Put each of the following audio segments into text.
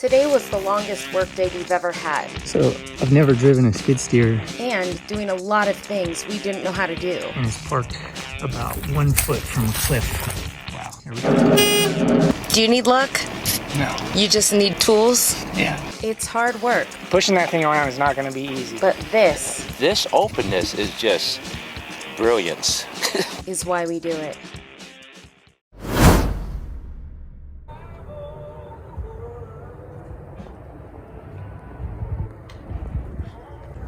Today was the longest workday we've ever had. So I've never driven a skid steer. And doing a lot of things we didn't know how to do. And it's parked about 1 foot from a cliff. Wow, here we go. Do you need luck? No. You just need tools? Yeah. It's hard work. Pushing that thing around is not going to be easy. But this openness is just brilliance. is why we do it.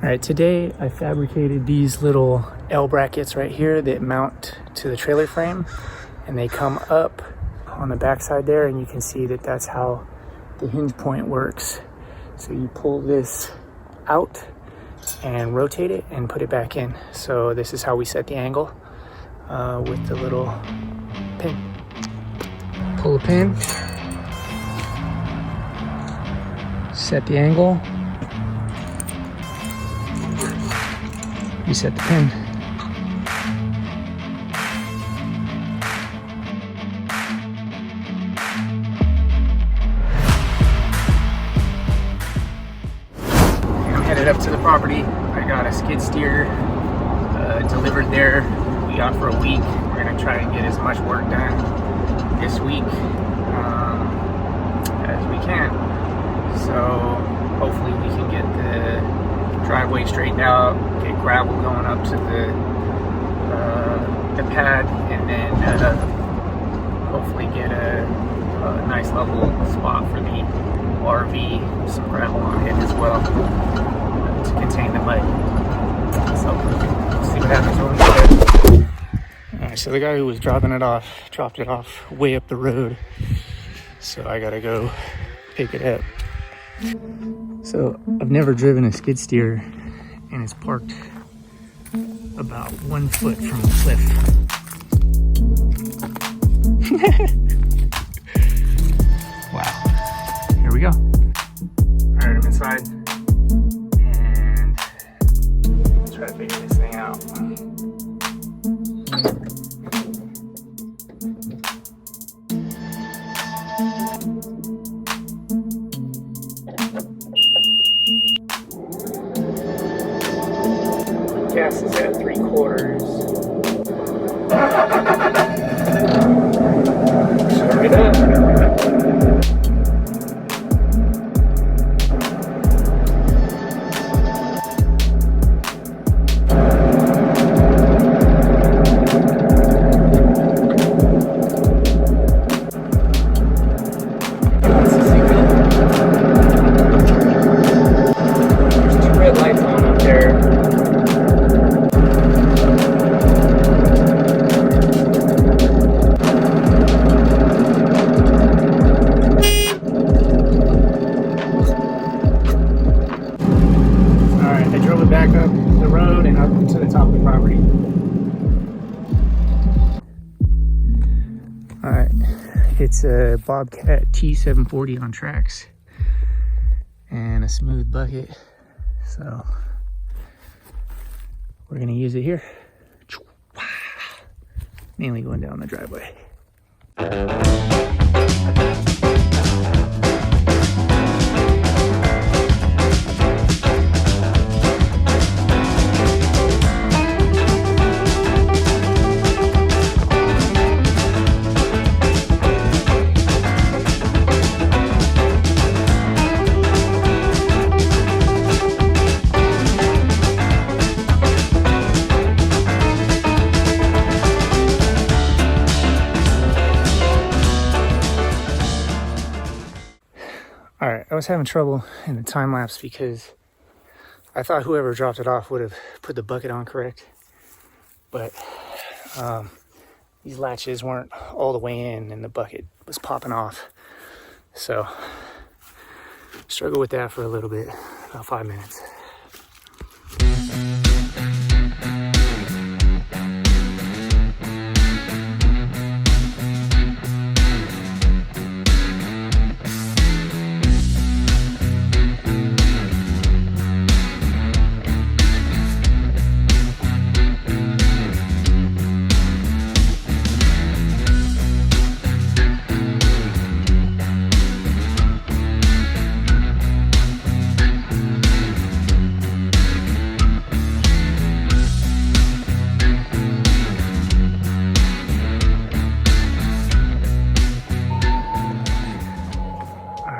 All right, today I fabricated these little L brackets right here that mount to the trailer frame, and they come up on the backside there, and you can see that that's how the hinge point works. So you pull this out and rotate it and put it back in. So this is how we set the angle with the little pin. Pull the pin, set the angle, reset the pin. I'm headed up to the property. I got a skid steer delivered there. We got for a week. We're gonna try and get as much work done this week as we can. So hopefully we can get the driveway straightened out, get gravel going up to the pad, and then hopefully get a nice level spot for the RV, some gravel on it as well to contain the mud. So we'll see what happens when we get there. Alright, so the guy who was dropped it off way up the road, so I gotta go pick it up. So I've never driven a skid steer, and it's parked about 1 foot from a cliff. Wow. Here we go. All right, I'm inside, and try to figure this thing out. Gas is at 3/4. Start it up. There's 2 red lights on up there. Back up the road and up to the top of the property. Alright, it's a Bobcat T740 on tracks and a smooth bucket, so we're gonna use it here, mainly going down the driveway. Alright, I was having trouble in the time lapse because I thought whoever dropped it off would have put the bucket on correct, but these latches weren't all the way in and the bucket was popping off, so struggled with that for a little bit, about 5 minutes.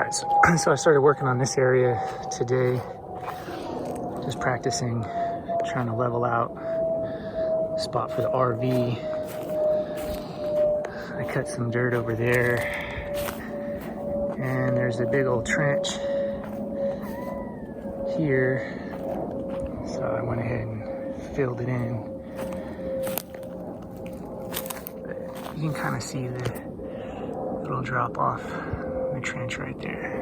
Alright, so I started working on this area today. Just practicing, trying to level out a spot for the RV. I cut some dirt over there. And there's a big old trench here. So I went ahead and filled it in. But you can kind of see the little drop off in the trench right there.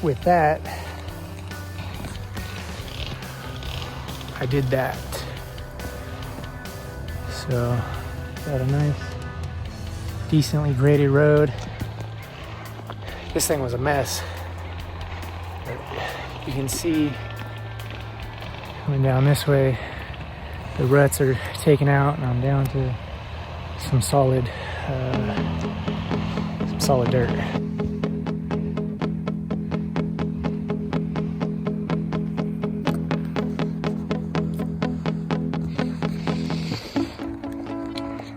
With that, I did that. So, got a nice, decently graded road. This thing was a mess. But you can see coming down this way, the ruts are taken out, and I'm down to some solid dirt.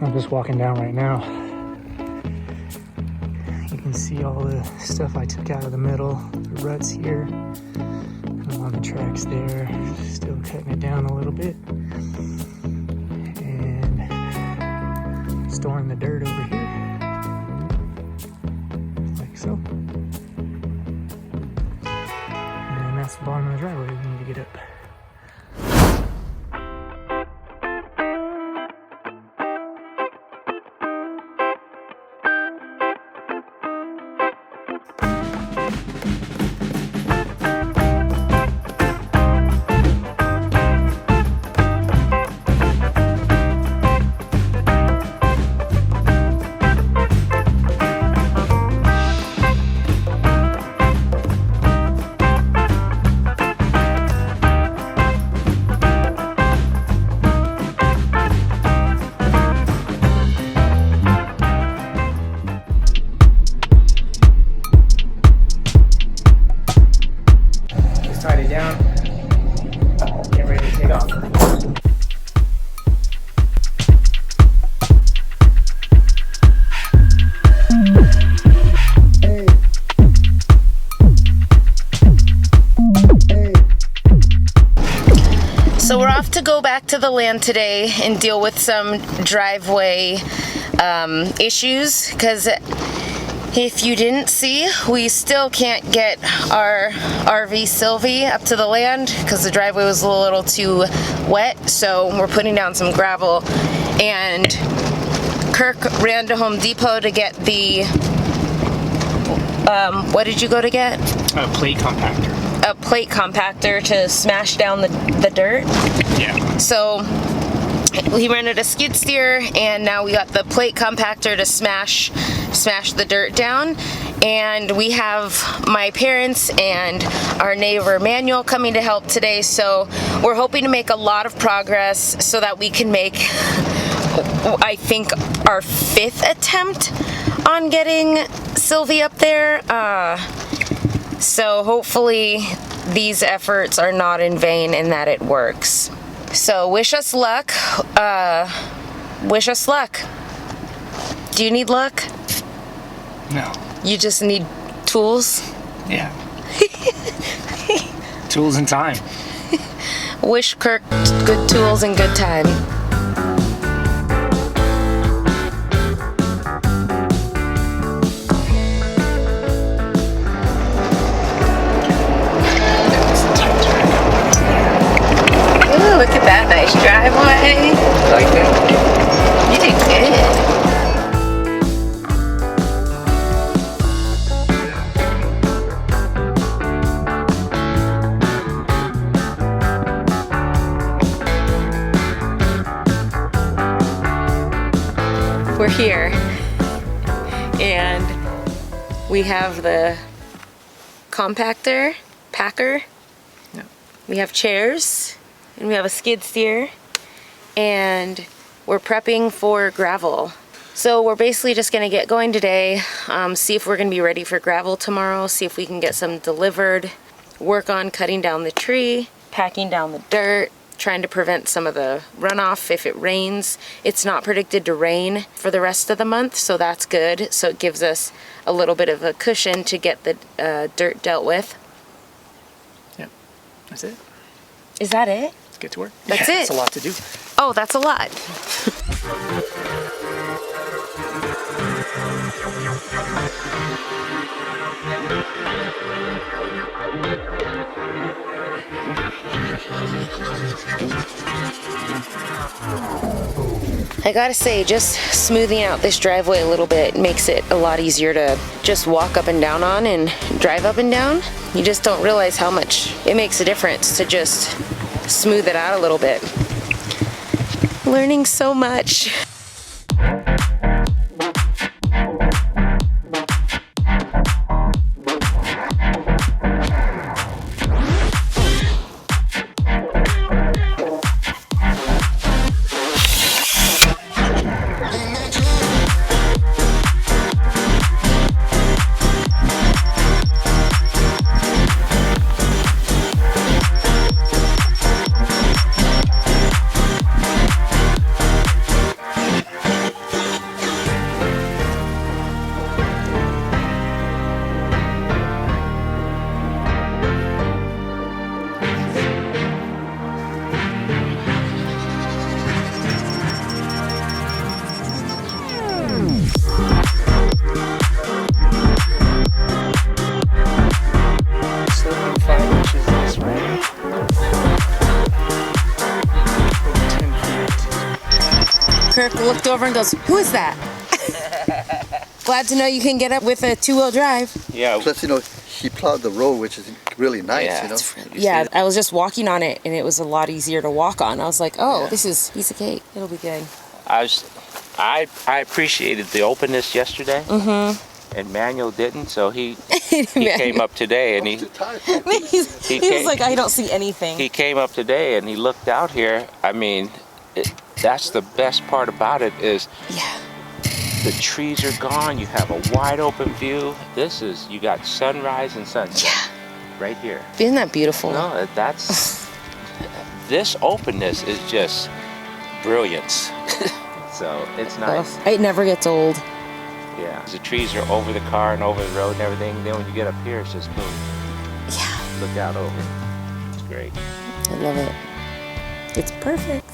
I'm just walking down right now. You can see all the stuff I took out of the middle, the ruts here. I'm on the tracks there, still cutting it down a little bit. And storing the dirt over here, like so. And that's the bottom of the driveway we need to get up. Tied it down, get ready to take off. So we're off to go back to the land today and deal with some driveway issues, because if you didn't see, we still can't get our RV Sylvie up to the land because the driveway was a little too wet. So we're putting down some gravel, and Kirk ran to Home Depot to get the, what did you go to get? A plate compactor. A plate compactor to smash down the dirt. Yeah. So he rented a skid steer, and now we got the plate compactor to smash the dirt down. And we have my parents and our neighbor Manuel coming to help today, so we're hoping to make a lot of progress so that we can make, I think, our 5th attempt on getting Sylvie up there. So hopefully these efforts are not in vain and that it works. So wish us luck. Wish us luck. Do you need luck? No. You just need tools? Yeah. Tools and time. Wish Kirk good tools and good time. Ooh, look at that nice driveway. Like that? You did good. We're here, and we have the compactor, packer, Yeah. we have chairs, and we have a skid steer, and we're prepping for gravel. So we're basically just gonna get going today, see if we're gonna be ready for gravel tomorrow, see if we can get some delivered, work on cutting down the tree, packing down the dirt, trying to prevent some of the runoff if it rains. It's not predicted to rain for the rest of the month, so that's good. So it gives us a little bit of a cushion to get the dirt dealt with. Yep, that's it. Is that it? Let's get to work. That's Yeah, it. It's a lot to do. Oh, that's a lot. I gotta say, just smoothing out this driveway a little bit makes it a lot easier to just walk up and down on and drive up and down. You just don't realize how much it makes a difference to just smooth it out a little bit. Learning so much. Kirk looked over and goes, "Who is that?" Glad to know you can get up with a two-wheel drive. Yeah. Plus, he plowed the road, which is really nice, Yeah, I was just walking on it and it was a lot easier to walk on. I was like, oh, this is a piece of cake. It'll be good. I appreciated the openness yesterday. Mm-hmm. And Manuel didn't, so he came up today and he was like, I don't see anything. He came up today and he looked out here. I mean, that's the best part about it is the trees are gone. You have a wide open view. You got sunrise and sunset right here. Isn't that beautiful? No, this openness is just brilliance. So it's nice. It never gets old. Yeah. The trees are over the car and over the road and everything. Then when you get up here, it's just boom. Yeah. Look out over. It's great. I love it. It's perfect.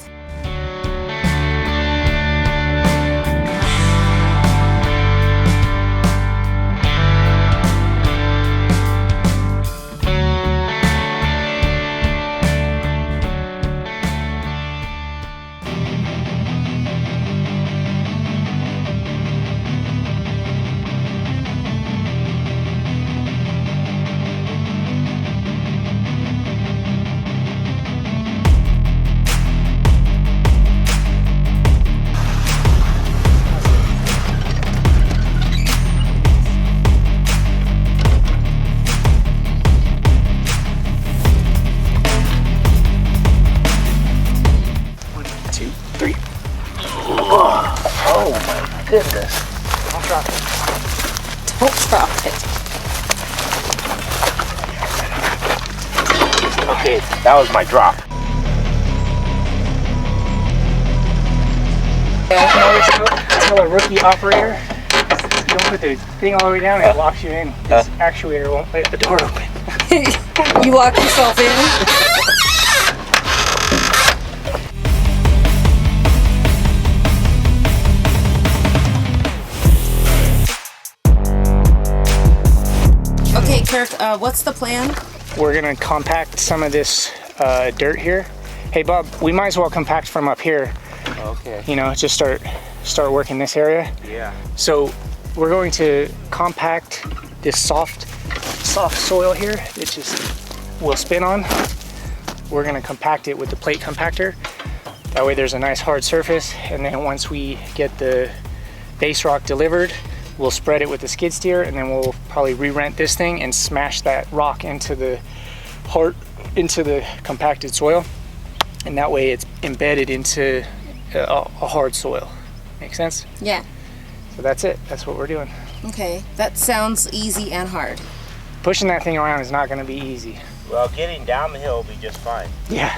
Goodness. Don't drop it. Don't drop it. Okay, that was my drop. Tell a rookie operator, you don't put the thing all the way down, it locks you in. This actuator won't let the door open. You lock yourself in? Okay, Kirk, what's the plan? We're gonna compact some of this dirt here. Hey Bob, we might as well compact from up here. Okay. You know, just start working this area. Yeah. So we're going to compact this soft soil here that just will spin on. We're gonna compact it with the plate compactor. That way there's a nice hard surface, and then once we get the base rock delivered, we'll spread it with the skid steer, and then we'll probably re-rent this thing and smash that rock into the compacted soil, and that way it's embedded into a hard soil. Make sense? Yeah. So that's it. That's what we're doing. Okay, that sounds easy and hard. Pushing that thing around is not going to be easy. Well, getting down the hill will be just fine. Yeah.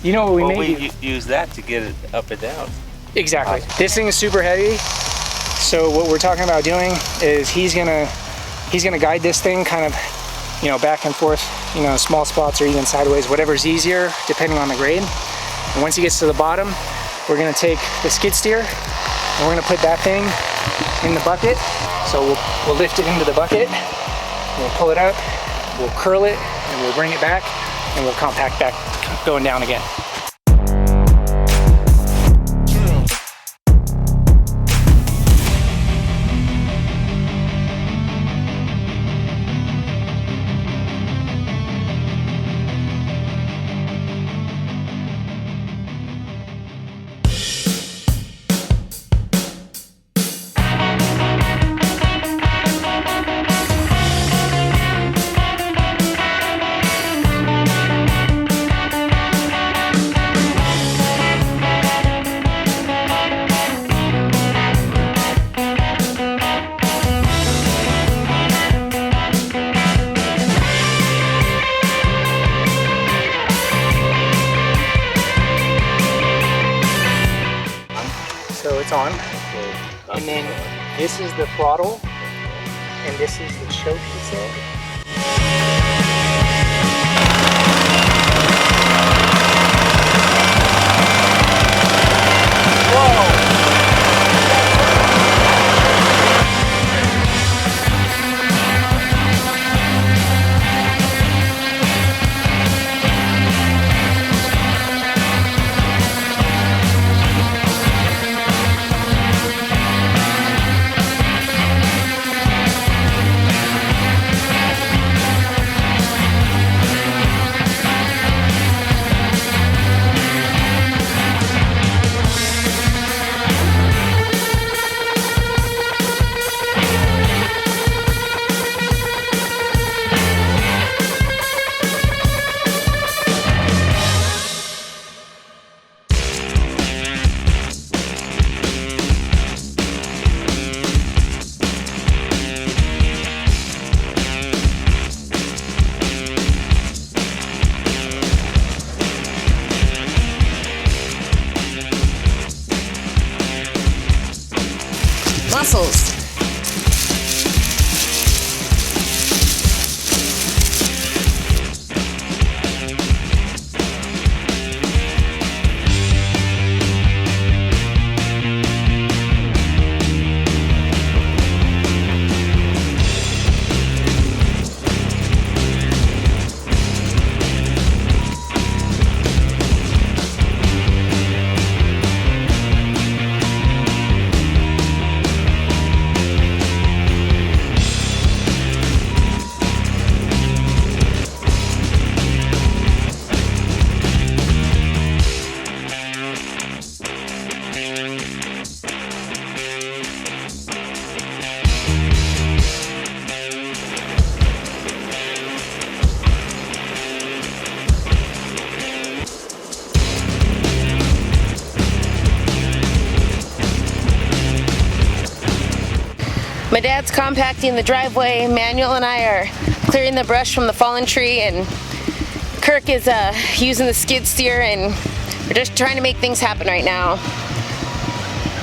You know what we Well, may we do? use that to get it up and down. Exactly. This thing is super heavy. So what we're talking about doing is he's gonna guide this thing kind of, you know, back and forth, you know, small spots or even sideways, whatever's easier depending on the grade. And once he gets to the bottom, we're gonna take the skid steer and we're gonna put that thing in the bucket. So we'll lift it into the bucket, we'll pull it out, we'll curl it, and we'll bring it back, and we'll compact back going down again. So it's on, and then this is the throttle, and this is the choke, he said. Muscles. My dad's compacting the driveway. Manuel and I are clearing the brush from the fallen tree, and Kirk is using the skid steer, and we're just trying to make things happen right now.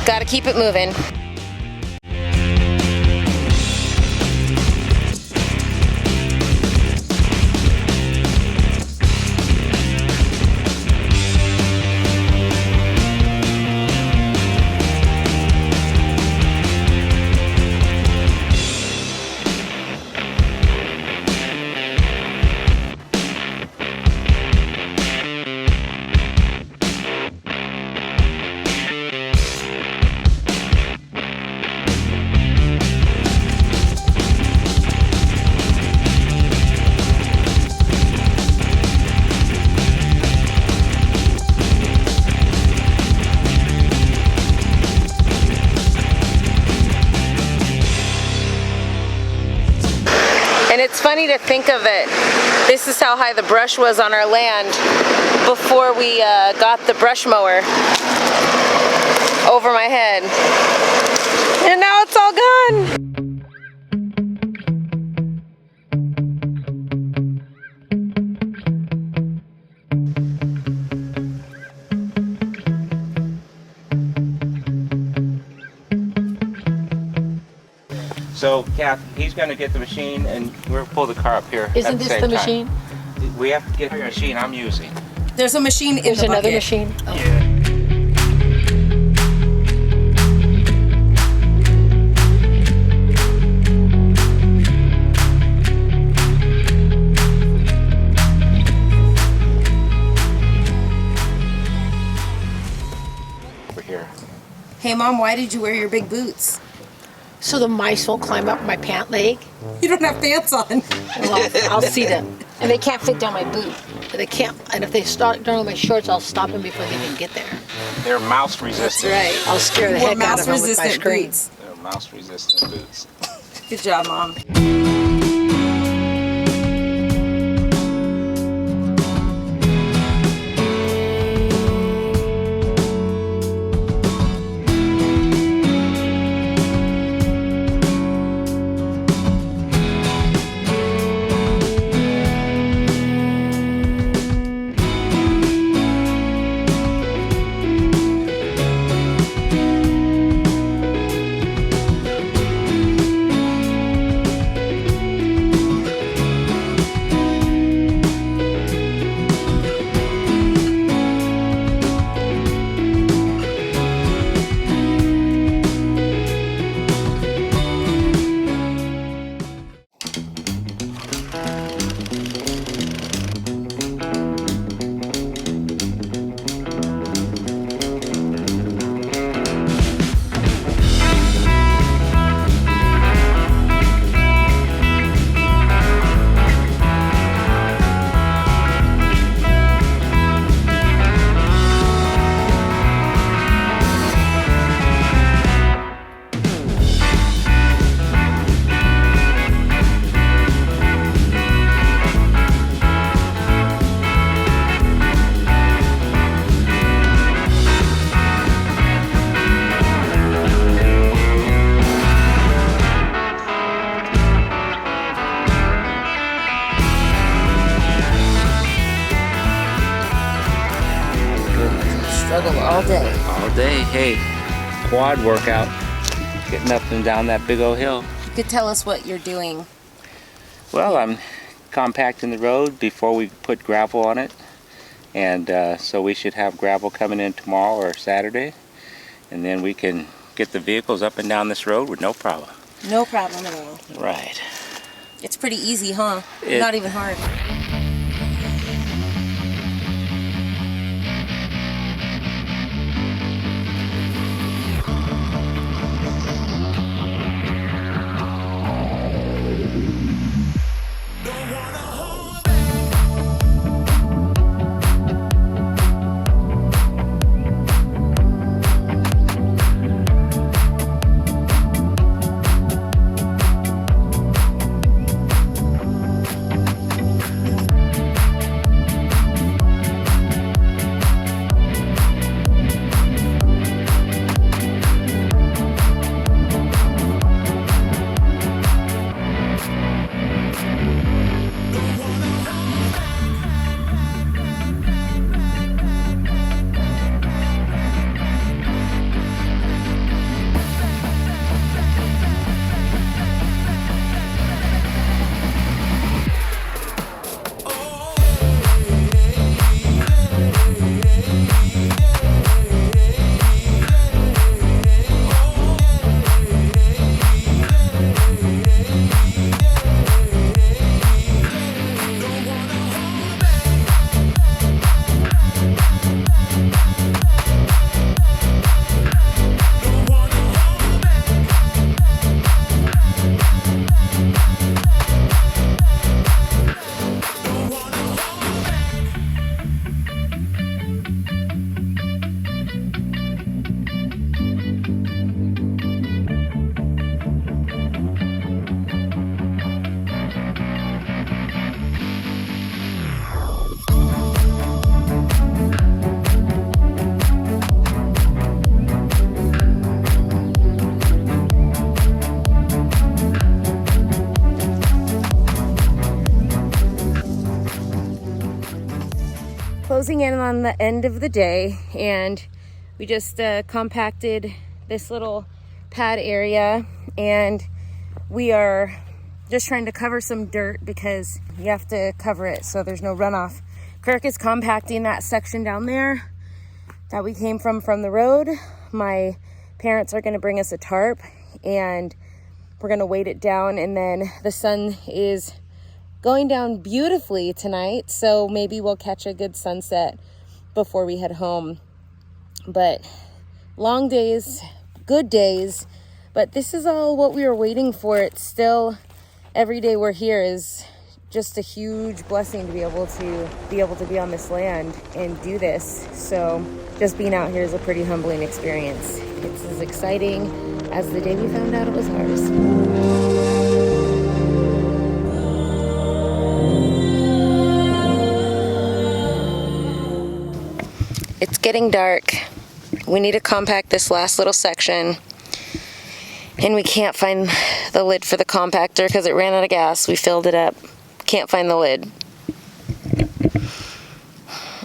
Gotta keep it moving. And it's funny to think of it. This is how high the brush was on our land before we got the brush mower over my head. And now it's all gone. So, Kath, he's going to get the machine, and we'll pull the car up here. Isn't this the machine? We have to get the machine I'm using. There's a machine in There's the another bucket. machine. Oh. Over here. Hey, Mom, why did you wear your big boots? So the mice won't climb up my pant leg. You don't have pants on. Well, I'll see them. And they can't fit down my boot. They can't. And if they start down my shorts, I'll stop them before they can get there. They're mouse resistant. Right. I'll scare the heck out of them with my Mouse-resistant scream. boots. They're mouse resistant boots. Good job, Mom. Struggle all day. All day. Hey, quad workout. Getting up and down that big old hill. You could tell us what you're doing. Well, I'm compacting the road before we put gravel on it. And so we should have gravel coming in tomorrow or Saturday. And then we can get the vehicles up and down this road with no problem. No problem at all. Right. It's pretty easy, huh? It- Not even hard. closing in on the end of the day, and we just compacted this little pad area, and we are just trying to cover some dirt because you have to cover it so there's no runoff. Kirk is compacting that section down there that we came from the road. My parents are going to bring us a tarp, and we're going to weight it down, and then the sun is going down beautifully tonight, so maybe we'll catch a good sunset before we head home. But long days, good days, but this is all what we were waiting for. It's still, every day we're here is just a huge blessing to be able to be on this land and do this. So just being out here is a pretty humbling experience. It's as exciting as the day we found out it was ours. It's getting dark. We need to compact this last little section, and we can't find the lid for the compactor because it ran out of gas. We filled it up. Can't find the lid.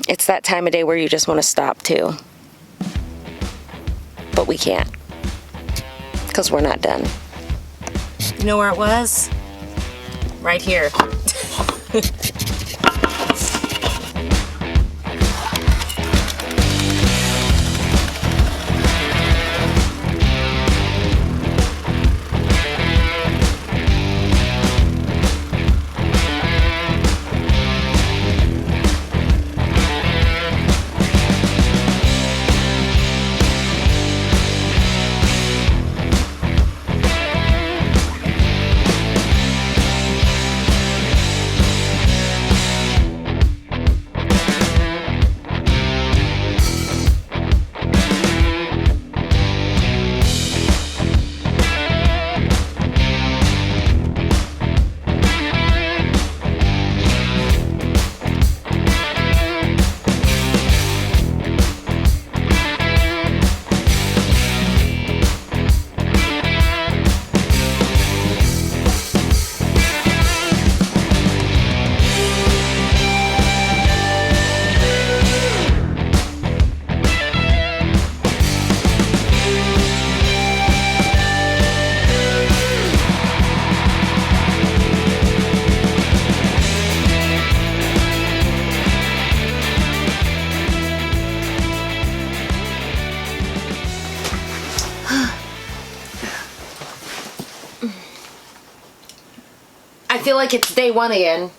It's that time of day where you just want to stop too. But we can't because we're not done. You know where it was? Right here. I feel like it's day one again.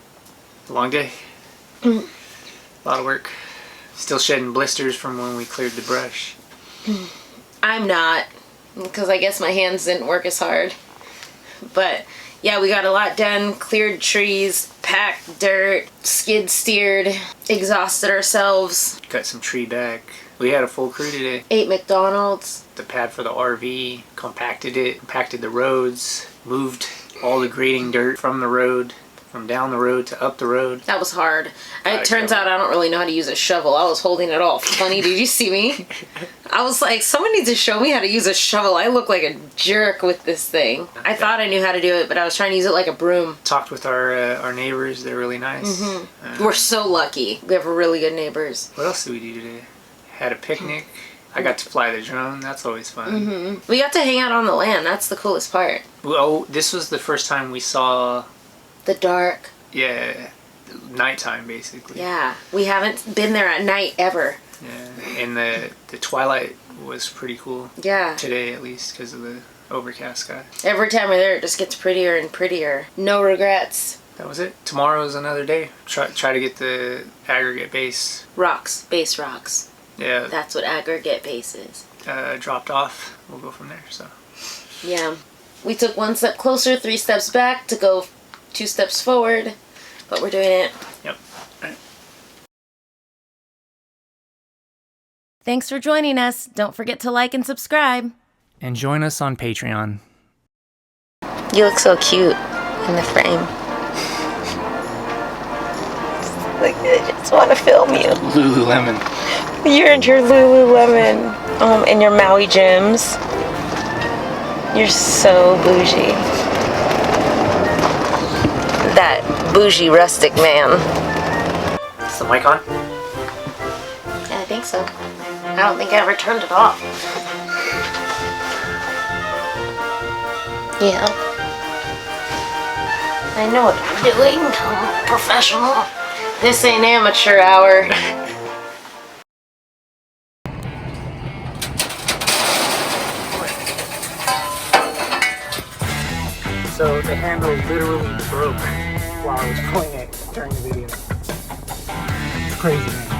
Long day. A lot of work. Still shedding blisters from when we cleared the brush. I'm not, because I guess my hands didn't work as hard. But yeah, we got a lot done. Cleared trees, packed dirt, skid steered, exhausted ourselves. Got some tree back. We had a full crew today. Ate McDonald's. The pad for the RV, compacted it, compacted the roads, moved all the grading dirt from the road, from down the road to up the road. That was hard. It turns out I don't really know how to use a shovel. I was holding it all funny. Did you see me? I was like, someone needs to show me how to use a shovel. I look like a jerk with this thing. I thought I knew how to do it, but I was trying to use it like a broom. Talked with our neighbors. They're really nice. We're so lucky. We have really good neighbors. What else did we do today? Had a picnic. I got to fly the drone. That's always fun. We got to hang out on the land. That's the coolest part. Well, this was the first time we saw... The dark. Yeah, nighttime basically. Yeah, we haven't been there at night ever. Yeah, and the twilight was pretty cool. Yeah. Today at least because of the overcast sky. Every time we're there, it just gets prettier and prettier. No regrets. That was it. Tomorrow's another day. Try to get the aggregate base. Rocks, base rocks. Yeah. That's what aggregate base is. Dropped off. We'll go from there. So. Yeah, we took one step closer, 3 steps back to go 2 steps forward, but we're doing it. Yep. Right. Thanks for joining us. Don't forget to like and subscribe. And join us on Patreon. You look so cute in the frame. Like, I just want to film you. Lululemon. You're in your Lululemon and your Maui gyms. You're so bougie. That bougie rustic man. Is the mic on? so I don't think I ever turned it off. Yeah. I know what I'm doing. I'm a professional. This ain't amateur hour. So the handle literally broke while I was pulling it during the video. It's crazy, man.